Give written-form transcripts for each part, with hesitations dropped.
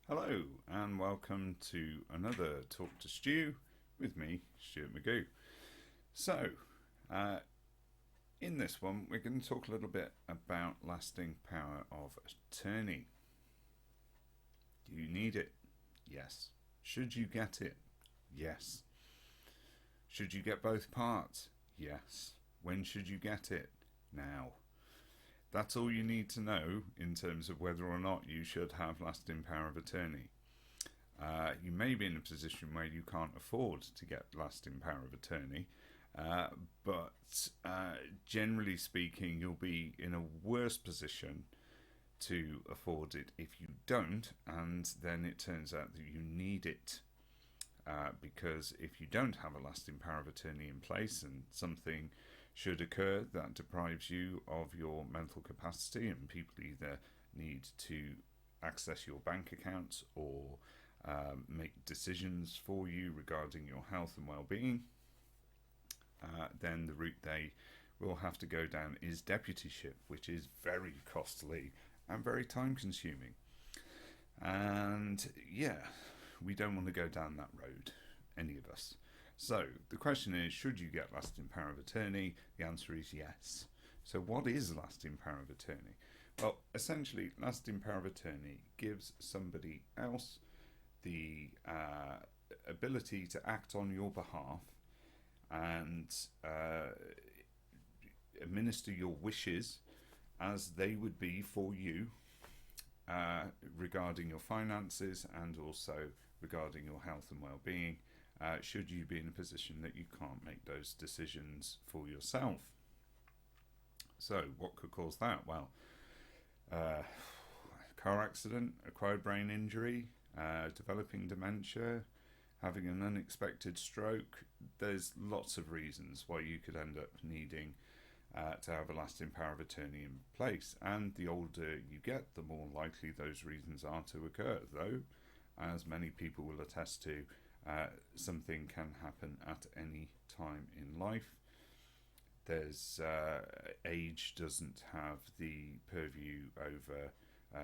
Hello, and welcome to another Talk to Stu with me, Stuart Magoo. So, uh, in this one, we're going to talk a little bit about lasting power of attorney. Do you need it? Yes. Should you get it? Yes. Should you get both parts? Yes. When should you get it? Now. That's all you need to know in terms of whether or not you should have lasting power of attorney. You may be in a position where you can't afford to get lasting power of attorney, uh, but generally speaking, you'll be in a worse position to afford it if you don't, and then it turns out that you need it. Because if you don't have a lasting power of attorney in place and something should occur that deprives you of your mental capacity, and people either need to access your bank accounts or make decisions for you regarding your health and well-being, then the route they will have to go down is deputyship, which is very costly and very time-consuming. And yeah, we don't want to go down that road, any of us. So the question is, should you get lasting power of attorney? The answer is yes. So what is lasting power of attorney? Well, essentially, lasting power of attorney gives somebody else the ability to act on your behalf and administer your wishes as they would be for you, regarding your finances and also regarding your health and well-being, should you be in a position that you can't make those decisions for yourself. So what could cause that? Well, car accident, acquired brain injury, developing dementia, having an unexpected stroke. There's lots of reasons why you could end up needing to have a lasting power of attorney in place. And the older you get, the more likely those reasons are to occur. Though, as many people will attest to, something can happen at any time in life. There's age doesn't have the purview over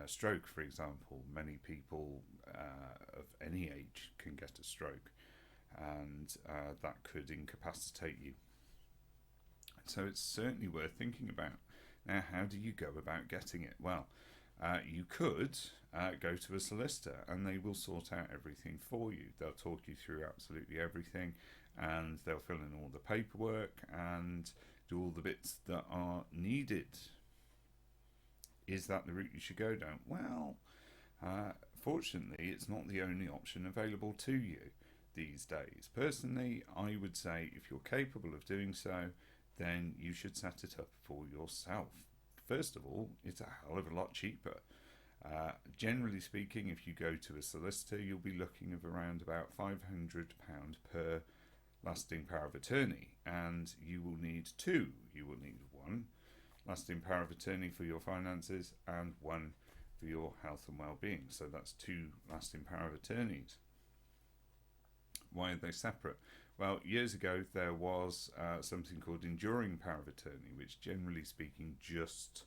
stroke, for example. Many people of any age can get a stroke, and that could incapacitate you. So it's certainly worth thinking about. Now, how do you go about getting it? Well, you could go to a solicitor and they will sort out everything for you. They'll talk you through absolutely everything, and they'll fill in all the paperwork and do all the bits that are needed. Is that the route you should go down? Well, fortunately, it's not the only option available to you these days. Personally, I would say if you're capable of doing so, then you should set it up for yourself. First of all, it's a hell of a lot cheaper. Generally speaking, if you go to a solicitor, you'll be looking at around about £500 per lasting power of attorney, and you will need two. You will need one lasting power of attorney for your finances and one for your health and well-being. So that's two lasting power of attorneys. Why are they separate? Well, years ago there was something called enduring power of attorney, which generally speaking just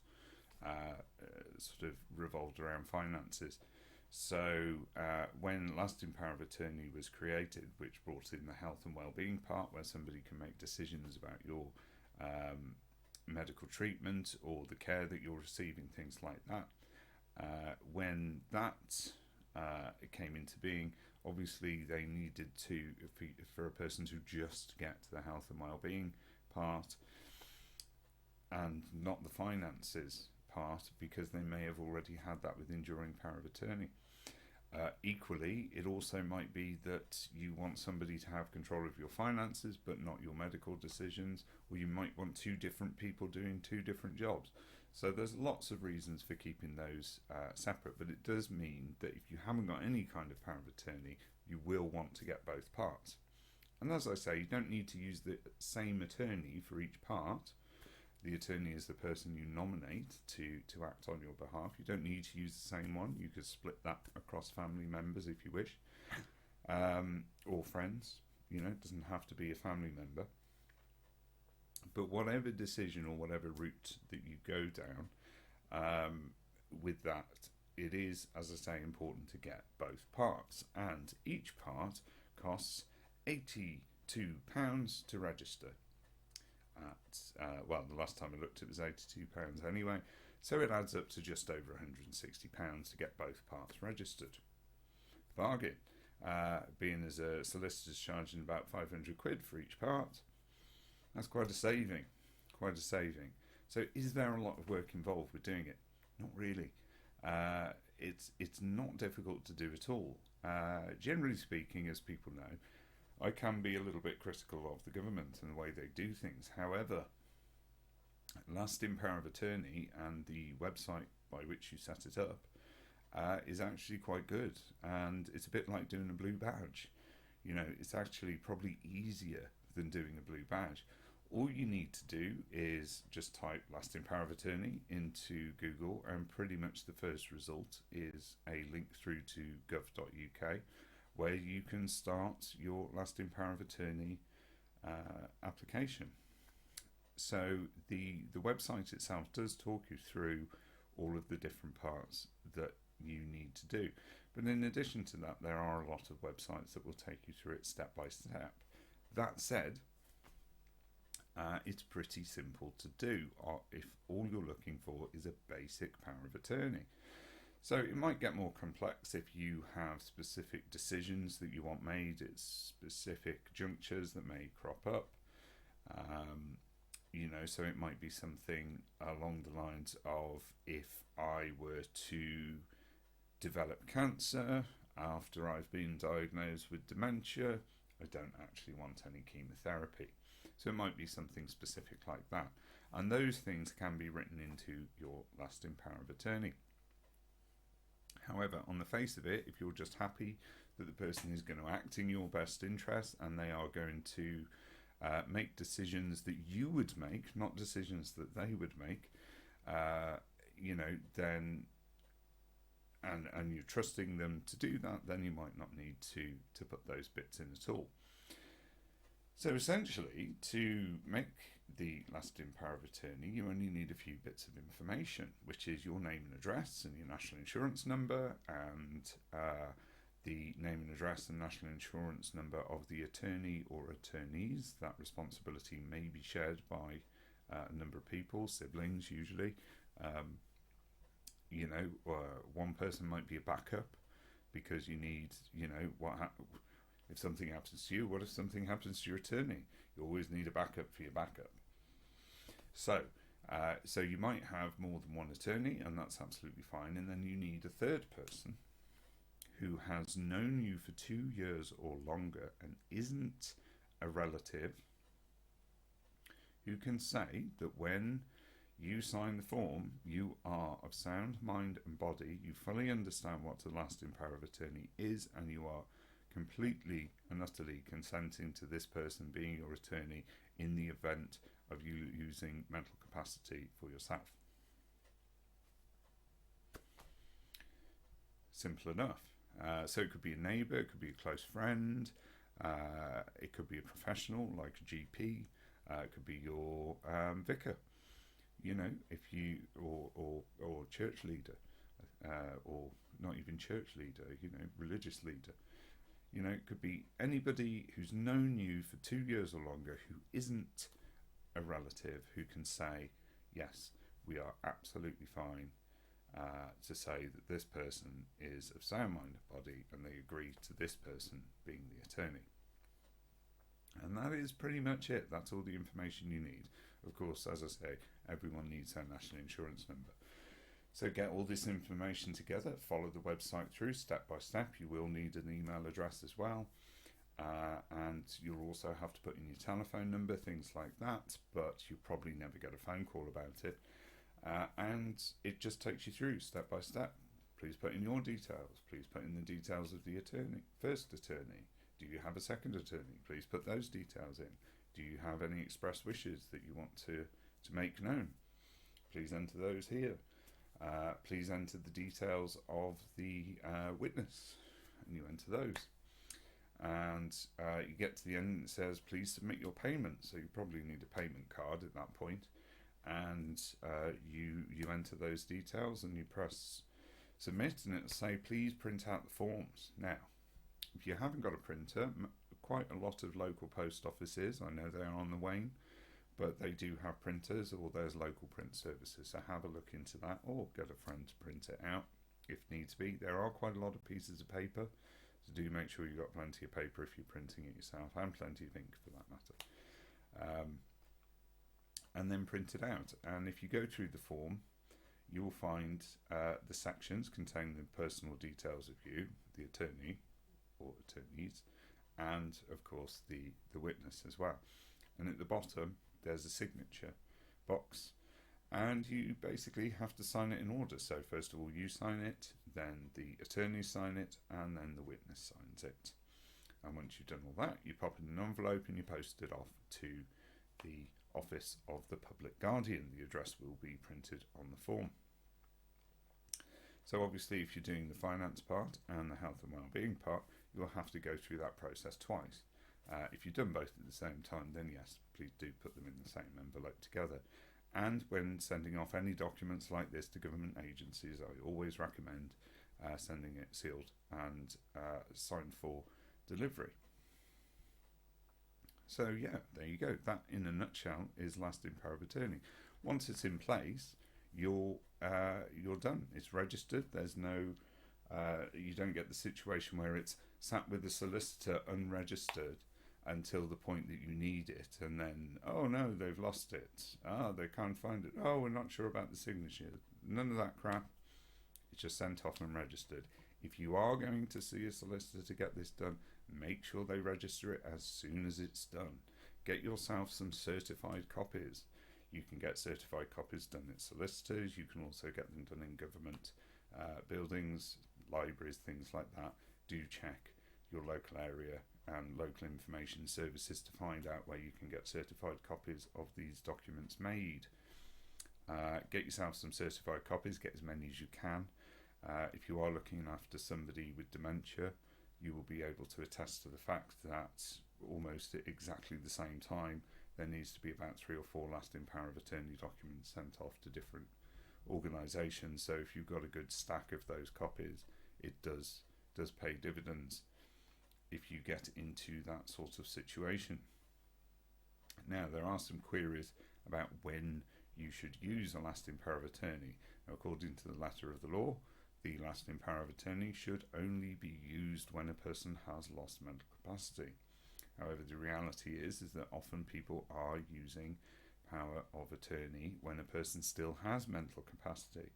sort of revolved around finances. So when lasting power of attorney was created, which brought in the health and well-being part, where somebody can make decisions about your medical treatment or the care that you're receiving, things like that. When that came into being, obviously they needed to, for a person to just get the health and well-being part and not the finances part, because they may have already had that with enduring power of attorney. Equally, it also might be that you want somebody to have control of your finances but not your medical decisions, or you might want two different people doing two different jobs. So there's lots of reasons for keeping those separate, but it does mean that if you haven't got any kind of power of attorney, you will want to get both parts. And as I say, you don't need to use the same attorney for each part. The attorney is the person you nominate to act on your behalf. You don't need to use the same one. You could split that across family members if you wish, or friends. You know, it doesn't have to be a family member. But whatever decision or whatever route that you go down with that, it is, as I say, important to get both parts, and each part costs £82 to register. Well, the last time I looked, it was £82 anyway, so it adds up to just over £160 to get both parts registered. Bargain. Being as a solicitor's charging about 500 quid for each part, that's quite a saving. Quite a saving. So, is there a lot of work involved with doing it? Not really. It's not difficult to do at all. Generally speaking, as people know, I can be a little bit critical of the government and the way they do things. However, lasting power of attorney and the website by which you set it up is actually quite good, and it's a bit like doing a blue badge. You know, it's actually probably easier than doing a blue badge. All you need to do is just type lasting power of attorney into Google, and pretty much the first result is a link through to gov.uk where you can start your lasting power of attorney application. So the website itself does talk you through all of the different parts that you need to do. But in addition to that, there are a lot of websites that will take you through it step by step. That said, it's pretty simple to do if all you're looking for is a basic power of attorney. So it might get more complex if you have specific decisions that you want made at specific junctures that may crop up. So it might be something along the lines of, if I were to develop cancer after I've been diagnosed with dementia, I don't actually want any chemotherapy. So it might be something specific like that. And those things can be written into your lasting power of attorney. However, on the face of it, if you're just happy that the person is going to act in your best interest and they are going to make decisions that you would make, not decisions that they would make, then and you're trusting them to do that, then you might not need to put those bits in at all. So essentially, to make the lasting power of attorney, you only need a few bits of information, which is your name and address and your national insurance number, and the name and address and national insurance number of the attorney or attorneys. That responsibility may be shared by a number of people, siblings usually. One person might be a backup because you need, if something happens to you, what if something happens to your attorney? You always need a backup for your backup. So you might have more than one attorney, and that's absolutely fine. And then you need a third person who has known you for 2 years or longer and isn't a relative, who can say that when you sign the form, you are of sound mind and body, you fully understand what the lasting power of attorney is, and you are completely and utterly consenting to this person being your attorney in the event of you using mental capacity for yourself. Simple enough. So it could be a neighbour, it could be a close friend, it could be a professional like a GP, it could be your vicar, if you or church leader, or not even church leader, religious leader. It could be anybody who's known you for 2 years or longer who isn't a relative, who can say, yes, we are absolutely fine to say that this person is of sound mind and body, and they agree to this person being the attorney. And that is pretty much it. That's all the information you need. Of course, as I say, everyone needs their national insurance number. So get all this information together, follow the website through step by step. You will need an email address as well. And you'll also have to put in your telephone number, things like that, but you'll probably never get a phone call about it. And it just takes you through step by step. Please put in your details. Please put in the details of the first attorney. Do you have a second attorney? Please put those details in. Do you have any express wishes that you want to make known? Please enter those here. Please enter the details of the witness, and you enter those. And you get to the end and it says, please submit your payment. So you probably need a payment card at that point. And you enter those details and you press submit, and it'll say please print out the forms. Now, if you haven't got a printer, quite a lot of local post offices, I know they are on the wane, but they do have printers, or there's local print services, so have a look into that, or get a friend to print it out if needs be. There are quite a lot of pieces of paper, so do make sure you've got plenty of paper if you're printing it yourself, and plenty of ink for that matter. And then print it out. And if you go through the form, you'll find the sections containing the personal details of you, the attorney or attorneys, and of course the witness as well. And at the bottom there's a signature box, and you basically have to sign it in order. So first of all you sign it, then the attorney sign it, and then the witness signs it. And once you've done all that, you pop it in an envelope and you post it off to the office of the Public Guardian. The address will be printed on the form. So obviously if you're doing the finance part and the health and wellbeing part, you'll have to go through that process twice. If you've done both at the same time, then yes, please do put them in the same envelope together. And when sending off any documents like this to government agencies, I always recommend sending it sealed and signed for delivery. So yeah, there you go. That in a nutshell is lasting power of attorney. Once it's in place, you're done. It's registered. There's no you don't get the situation where it's sat with the solicitor unregistered until the point that you need it, and then oh no, they've lost it. They can't find it. Oh, we're not sure about the signature. None of that crap. It's just sent off and registered. If you are going to see a solicitor to get this done, make sure they register it as soon as it's done. Get yourself some certified copies. You can get certified copies done at solicitors. You can also get them done in government buildings, libraries, things like that. Do check your local area and local information services to find out where you can get certified copies of these documents made. Get yourself some certified copies, get as many as you can. If you are looking after somebody with dementia, you will be able to attest to the fact that almost at exactly the same time there needs to be about 3 or 4 lasting power of attorney documents sent off to different organisations. So if you've got a good stack of those copies, it does pay dividends if you get into that sort of situation. Now there are some queries about when you should use a lasting power of attorney. Now, according to the letter of the law, the lasting power of attorney should only be used when a person has lost mental capacity. However, the reality is that often people are using power of attorney when a person still has mental capacity.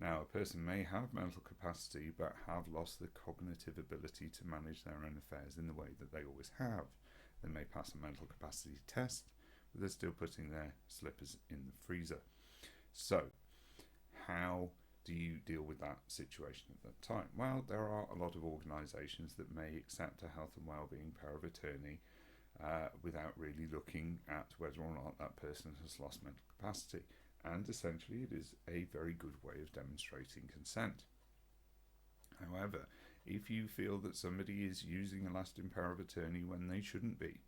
Now, a person may have mental capacity but have lost the cognitive ability to manage their own affairs in the way that they always have. They may pass a mental capacity test, but they're still putting their slippers in the freezer. So, how do you deal with that situation at that time? Well, there are a lot of organisations that may accept a health and wellbeing power of attorney without really looking at whether or not that person has lost mental capacity. And essentially it is a very good way of demonstrating consent. However, if you feel that somebody is using a lasting power of attorney when they shouldn't be,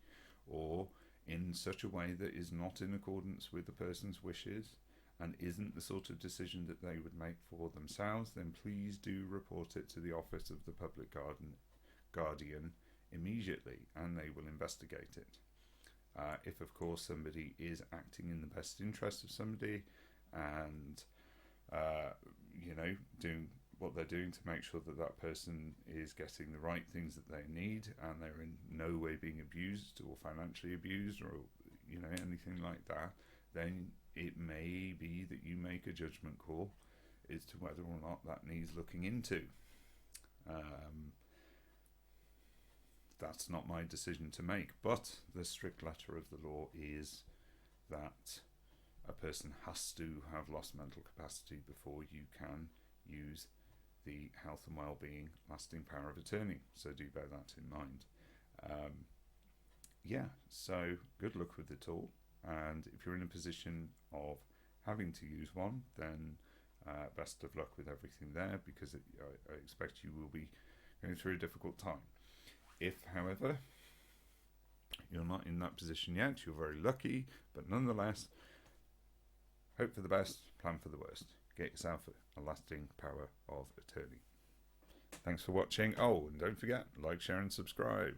or in such a way that is not in accordance with the person's wishes and isn't the sort of decision that they would make for themselves, then please do report it to the Office of the Public Guardian immediately, and they will investigate it. If of course somebody is acting in the best interest of somebody and doing what they're doing to make sure that that person is getting the right things that they need, and they're in no way being abused or financially abused or anything like that, then it may be that you make a judgment call as to whether or not that needs looking into. That's not my decision to make, but the strict letter of the law is that a person has to have lost mental capacity before you can use the health and wellbeing lasting power of attorney. So do bear that in mind. So good luck with it all. And if you're in a position of having to use one, then best of luck with everything there, because I expect you will be going through a difficult time. If, however, you're not in that position yet, you're very lucky, but nonetheless, hope for the best, plan for the worst. get yourself a lasting power of attorney. Thanks for watching. Oh, and don't forget, like, share and subscribe.